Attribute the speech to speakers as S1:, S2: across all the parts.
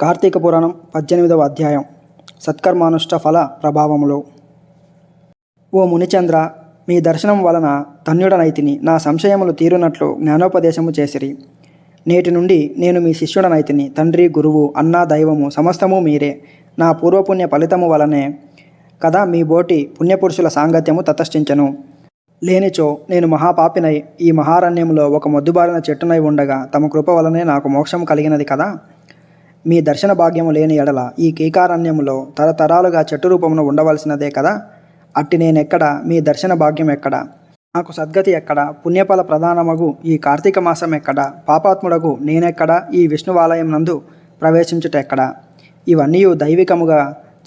S1: కార్తీక పురాణం 18వ అధ్యాయం సత్కర్మానుష్ఠ ఫల ప్రభావములు. ఓ మునిచంద్ర, మీ దర్శనం వలన ధన్యుడనైతిని. నా సంశయములు తీరునట్లు జ్ఞానోపదేశము చేసిరి. నేటి నుండి నేను మీ శిష్యుడనైతిని. తండ్రి, గురువు, అన్న, దైవము సమస్తము మీరే. నా పూర్వపుణ్య ఫలితము వలనే కదా మీ బోటి పుణ్యపురుషుల సాంగత్యము తతష్టించను. లేనిచో నేను మహాపాపినై ఈ మహారణ్యములో ఒక మొద్దుబారిన చెట్టునై ఉండగా తమ కృప వలనే నాకు మోక్షము కలిగినది కదా. మీ దర్శన భాగ్యము లేని ఎడల ఈ కీకారణ్యములో తరతరాలుగా చెట్టు రూపమును ఉండవలసినదే కదా. అట్టి నేనెక్కడ, మీ దర్శన భాగ్యం ఎక్కడ, నాకు సద్గతి ఎక్కడ, పుణ్యఫల ప్రధానమగు ఈ కార్తీక మాసం ఎక్కడ, పాపాత్ముడగు నేనెక్కడ, ఈ విష్ణువాలయం నందు ప్రవేశించుట ఎక్కడ. ఇవన్నీ దైవికముగా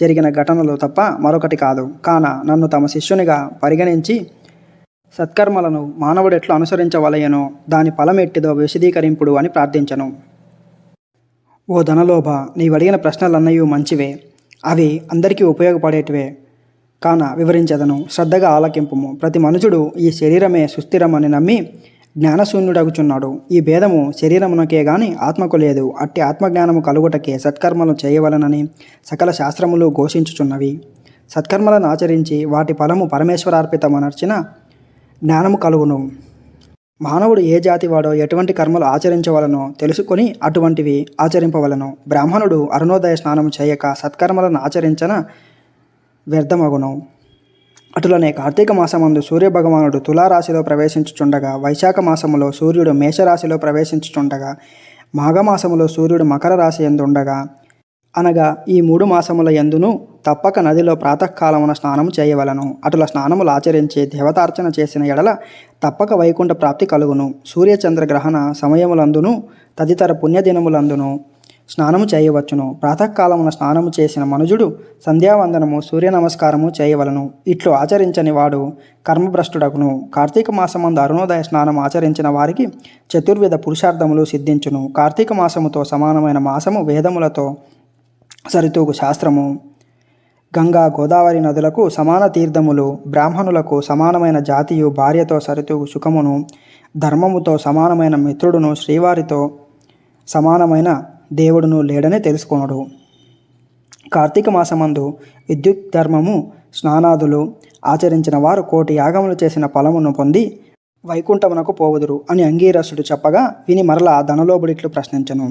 S1: జరిగిన ఘటనలు తప్ప మరొకటి కాదు. కాన నన్ను తమ శిష్యునిగా పరిగణించి సత్కర్మలను మానవుడెట్లు అనుసరించవలయనో దాని ఫలమెట్టిదో విశదీకరింపుడు అని ప్రార్థించను. ఓ ధనలోభ, నీవడిగిన ప్రశ్నలన్నయూ మంచివే, అవి అందరికీ ఉపయోగపడేటివే. కాన వివరించదను, శ్రద్ధగా ఆలకింపుము. ప్రతి మనుషుడు ఈ శరీరమే సుస్థిరమని నమ్మి జ్ఞానశూన్యుడగుచున్నాడు. ఈ భేదము శరీరమునకే గాని ఆత్మకు లేదు. అట్టి ఆత్మజ్ఞానము కలుగుటకే సత్కర్మలు చేయవలనని సకల శాస్త్రములు ఘోషించుచున్నవి. సత్కర్మలను ఆచరించి వాటి ఫలము పరమేశ్వరార్పితమనర్చిన జ్ఞానము కలుగును. మానవుడు ఏ జాతి వాడో ఎటువంటి కర్మలు ఆచరించవలనో తెలుసుకొని అటువంటివి ఆచరింపవలను. బ్రాహ్మణుడు అరుణోదయ స్నానము చేయక సత్కర్మలను ఆచరించన వ్యర్థమగును. అటులనే కార్తీక మాసమందు సూర్యభగవానుడు తులారాశిలో ప్రవేశించుచుండగా, వైశాఖ మాసములో సూర్యుడు మేషరాశిలో ప్రవేశించుచుండగా, మాఘమాసములో సూర్యుడు మకర రాశి యందు ఉండగా, అనగా ఈ 3 మాసముల యందును తప్పక నదిలో ప్రాతకాలమున స్నానము చేయవలను. అటుల స్నానములు ఆచరించి దేవతార్చన చేసిన ఎడల తప్పక వైకుంఠ ప్రాప్తి కలుగును. సూర్యచంద్ర గ్రహణ సమయములందును తదితర పుణ్యదినములందును స్నానము చేయవచ్చును. ప్రాతకాలమున స్నానము చేసిన మనుజుడు సంధ్యావందనము, సూర్య నమస్కారము చేయవలను. ఇట్లు ఆచరించని వాడు కర్మభ్రష్టుడగును. కార్తీక మాసమందు అరుణోదయ స్నానం ఆచరించిన వారికి చతుర్విధ పురుషార్థములు సిద్ధించును. కార్తీక మాసముతో సమానమైన మాసము వేదములతో సరితూగు శాస్త్రము. గంగా, గోదావరి నదులకు సమాన తీర్థములు, బ్రాహ్మణులకు సమానమైన జాతియు, భార్యతో సరితూగు సుఖమును, ధర్మముతో సమానమైన మిత్రుడును, శ్రీవారితో సమానమైన దేవుడును లేడని తెలుసుకొనుడు. కార్తీక మాసమందు విద్యుత్ ధర్మము, స్నానాదులు ఆచరించిన వారు 1,000,000 యాగములు చేసిన ఫలమును పొంది వైకుంఠమునకు పోవుదురు అని అంగీరసుడు చెప్పగా విని మరలా ధనలోబుడిట్లు ప్రశ్నించను.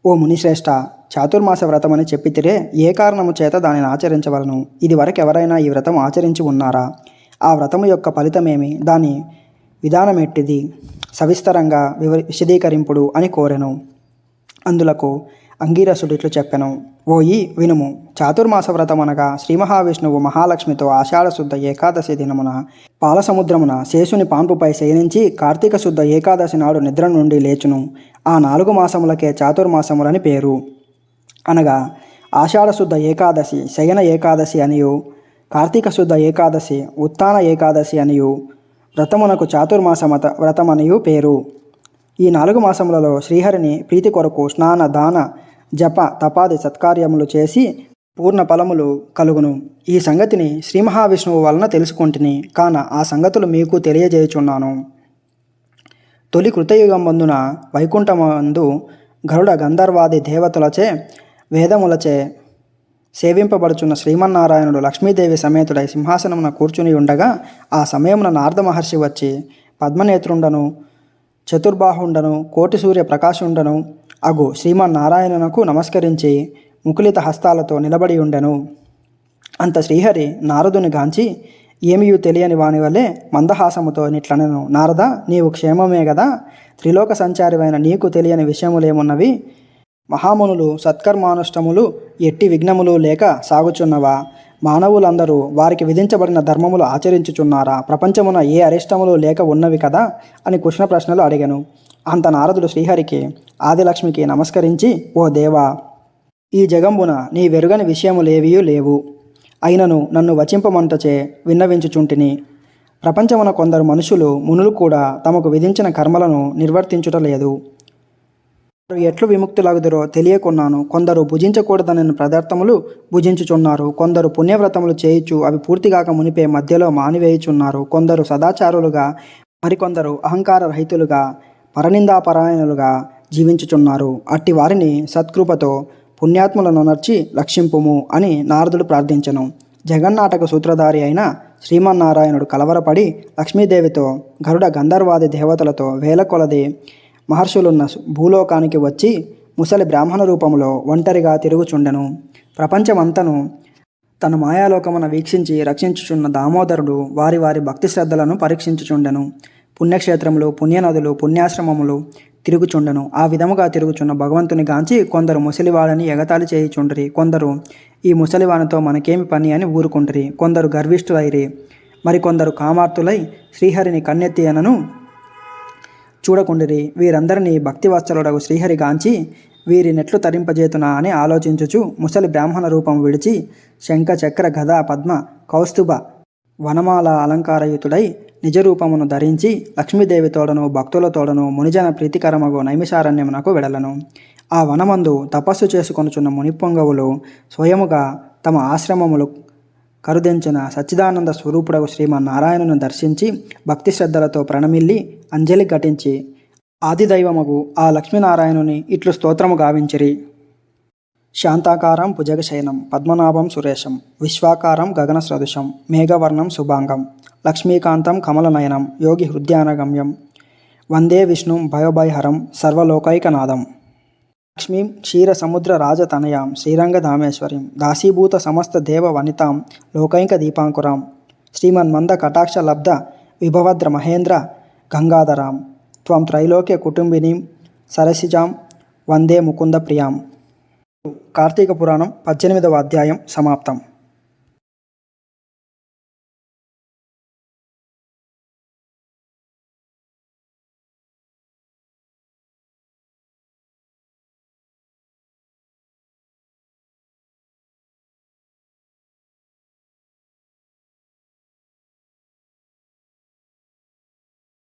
S1: ఓ మునిశ్రేష్ఠ, చాతుర్మాస వ్రతమని చెప్పితిరే, ఏ కారణము చేత దానిని ఆచరించవలను? ఇది వరకు ఎవరైనా ఈ వ్రతం ఆచరించి ఉన్నారా? ఆ వ్రతము యొక్క ఫలితమేమి? దాని విధానమెట్టిది? సవిస్తరంగా విశదీకరింపుడు అని కోరెను. అందులకు అంగీరసుడిట్లు చెప్పెను. ఓయి వినుము. చాతుర్మాస వ్రతం అనగా శ్రీ మహావిష్ణువు మహాలక్ష్మితో ఆషాఢ శుద్ధ ఏకాదశి దినమున పాలసముద్రమున శేషుని పాన్పుపై శయనించి కార్తీక శుద్ధ ఏకాదశి నాడు నిద్ర నుండి లేచును. ఆ 4 మాసములకే చాతుర్మాసములని పేరు. అనగా ఆషాఢ శుద్ధ ఏకాదశి శయన ఏకాదశి అనియు, కార్తీక శుద్ధ ఏకాదశి ఉత్థాన ఏకాదశి అనియు, వ్రతమునకు చాతుర్మాస వ్రతమనియు పేరు. ఈ 4 మాసములలో శ్రీహరిని ప్రీతి కొరకు స్నాన, దాన, జప, తపాది సత్కార్యములు చేసి పూర్ణ ఫలములు కలుగును. ఈ సంగతిని శ్రీ మహావిష్ణువు వలన తెలుసుకొంటిని. కాన ఆ సంగతులు మీకు తెలియజేయుచున్నాను. తొలి కృతయుగమందున వైకుంఠమందు గరుడ గంధర్వాది దేవతలచే వేదములచే సేవింపబడుచున్న శ్రీమన్నారాయణుడు లక్ష్మీదేవి సమేతుడై సింహాసనమున కూర్చుని ఉండగా, ఆ సమయమున నారద మహర్షి వచ్చి పద్మనేత్రుండను, చతుర్బాహుండను, కోటి సూర్య ప్రకాశుండను అగు శ్రీమన్నారాయణునకు నమస్కరించి ముకులిత హస్తాలతో నిలబడి ఉండెను. అంత శ్రీహరి నారదుని గాంచి ఏమియూ తెలియని వాని వలె మందహాసముతో నిట్లనెను. నారద, నీవు క్షేమమే గదా? త్రిలోక సంచారివైన నీకు తెలియని విషయములేమున్నవి? మహామునులు సత్కర్మానుష్టములు ఎట్టి విఘ్నములు లేక సాగుచున్నవా? మానవులందరూ వారికి విధించబడిన ధర్మములు ఆచరించుచున్నారా? ప్రపంచమున ఏ అరిష్టములు లేక ఉన్నవి కదా అని కృష్ణ ప్రశ్నలు అడిగెను. అంత నారదుడు శ్రీహరికి, ఆదిలక్ష్మికి నమస్కరించి, ఓ దేవా, ఈ జగంబున నీ వెరుగని విషయములేవియూ లేవు. అయినను నన్ను వచింపమంటచే విన్నవించుచుంటిని. ప్రపంచమున కొందరు మనుషులు, మునులు కూడా తమకు విధించిన కర్మలను నిర్వర్తించుటలేదు. వారు ఎట్లు విముక్తులగుదురో తెలియకున్నాను. కొందరు భుజించకూడదనని పదార్థములు భుజించుచున్నారు. కొందరు పుణ్యవ్రతములు చేయుచు అవి పూర్తిగాక మునిపే మధ్యలో మానివేయుచున్నారు. కొందరు సదాచారులుగా, మరికొందరు అహంకార రహితులుగా, పరనిందాపరాయణులుగా జీవించుచున్నారు. అట్టి వారిని సత్కృపతో పుణ్యాత్ములను నర్చి రక్షింపుము అని నారదుడు ప్రార్థించెను. జగన్నాటక సూత్రధారి అయిన శ్రీమన్నారాయణుడు కలవరపడి లక్ష్మీదేవితో గరుడ గంధర్వాది దేవతలతో వేల కొలది మహర్షులున్న భూలోకానికి వచ్చి ముసలి బ్రాహ్మణ రూపంలో ఒంటరిగా తిరుగుచుండెను. ప్రపంచమంతను తన మాయాలోకమున వీక్షించి రక్షించుచున్న దామోదరుడు వారి వారి భక్తి శ్రద్ధలను పరీక్షించుచుండెను. పుణ్యక్షేత్రములు, పుణ్యనదులు, పుణ్యాశ్రమములు తిరుగుచుండెను. ఆ విధముగా తిరుగుచున్న భగవంతుని గాంచి కొందరు ముసలివాడని ఎగతాళి చేయుచుండ్రి. కొందరు ఈ ముసలివానితో మనకేమి పని అని ఊరుకుండ్రి. కొందరు గర్విష్ఠులైరి. మరికొందరు కామార్తులై శ్రీహరిని కన్నెత్తి అనను చూడకుండిరి. వీరందరినీ భక్తివత్సలుడగు శ్రీహరి గాంచి వీరి నెట్లు తరింపజేతునా అని ఆలోచించుచు ముసలి బ్రాహ్మణ రూపం విడిచి శంఖ చక్ర గద పద్మ కౌస్తుభ వనమాల అలంకారయుతుడై నిజరూపమును ధరించి లక్ష్మీదేవితోడను భక్తులతోడను మునిజన ప్రీతికరమగు నైమిషారణ్యమునకు వెడలను. ఆ వనమందు తపస్సు చేసుకొనుచున్న మునిపొంగవులు స్వయముగా తమ ఆశ్రమములు కరుదించిన సచ్చిదానంద స్వరూపుడగు శ్రీమన్నారాయణును దర్శించి భక్తి శ్రద్ధలతో ప్రణమిల్లి అంజలి ఘటించి ఆదిదైవమగు ఆ లక్ష్మీనారాయణుని ఇట్లు స్తోత్రము గావించిరి. శాంతాకారం భుజగశయనం పద్మనాభం సురేశం విశ్వాకారం గగన సదృశం మేఘవర్ణం శుభాంగం లక్ష్మీకాంతం కమలనయనం యోగి హృదయానగమ్యం వందే విష్ణుం భయోభయహరం సర్వలోకైకనాథం. లక్ష్మీం క్షీర సముద్ర రాజతనయాం శ్రీరంగధామేశ్వరీం దాసీభూత సమస్త దేవ వనితాం లోకైక దీపాంకురాం శ్రీమన్మంద కటాక్ష లబ్ధ విభవద్ర మహేంద్ర గంగాధరాం త్వం త్రైలోక్య కుటుంబినీం సరసిజాం వందే ముకుంద ప్రియాం. కార్తీక పురాణం 18వ అధ్యాయం సమాప్తం.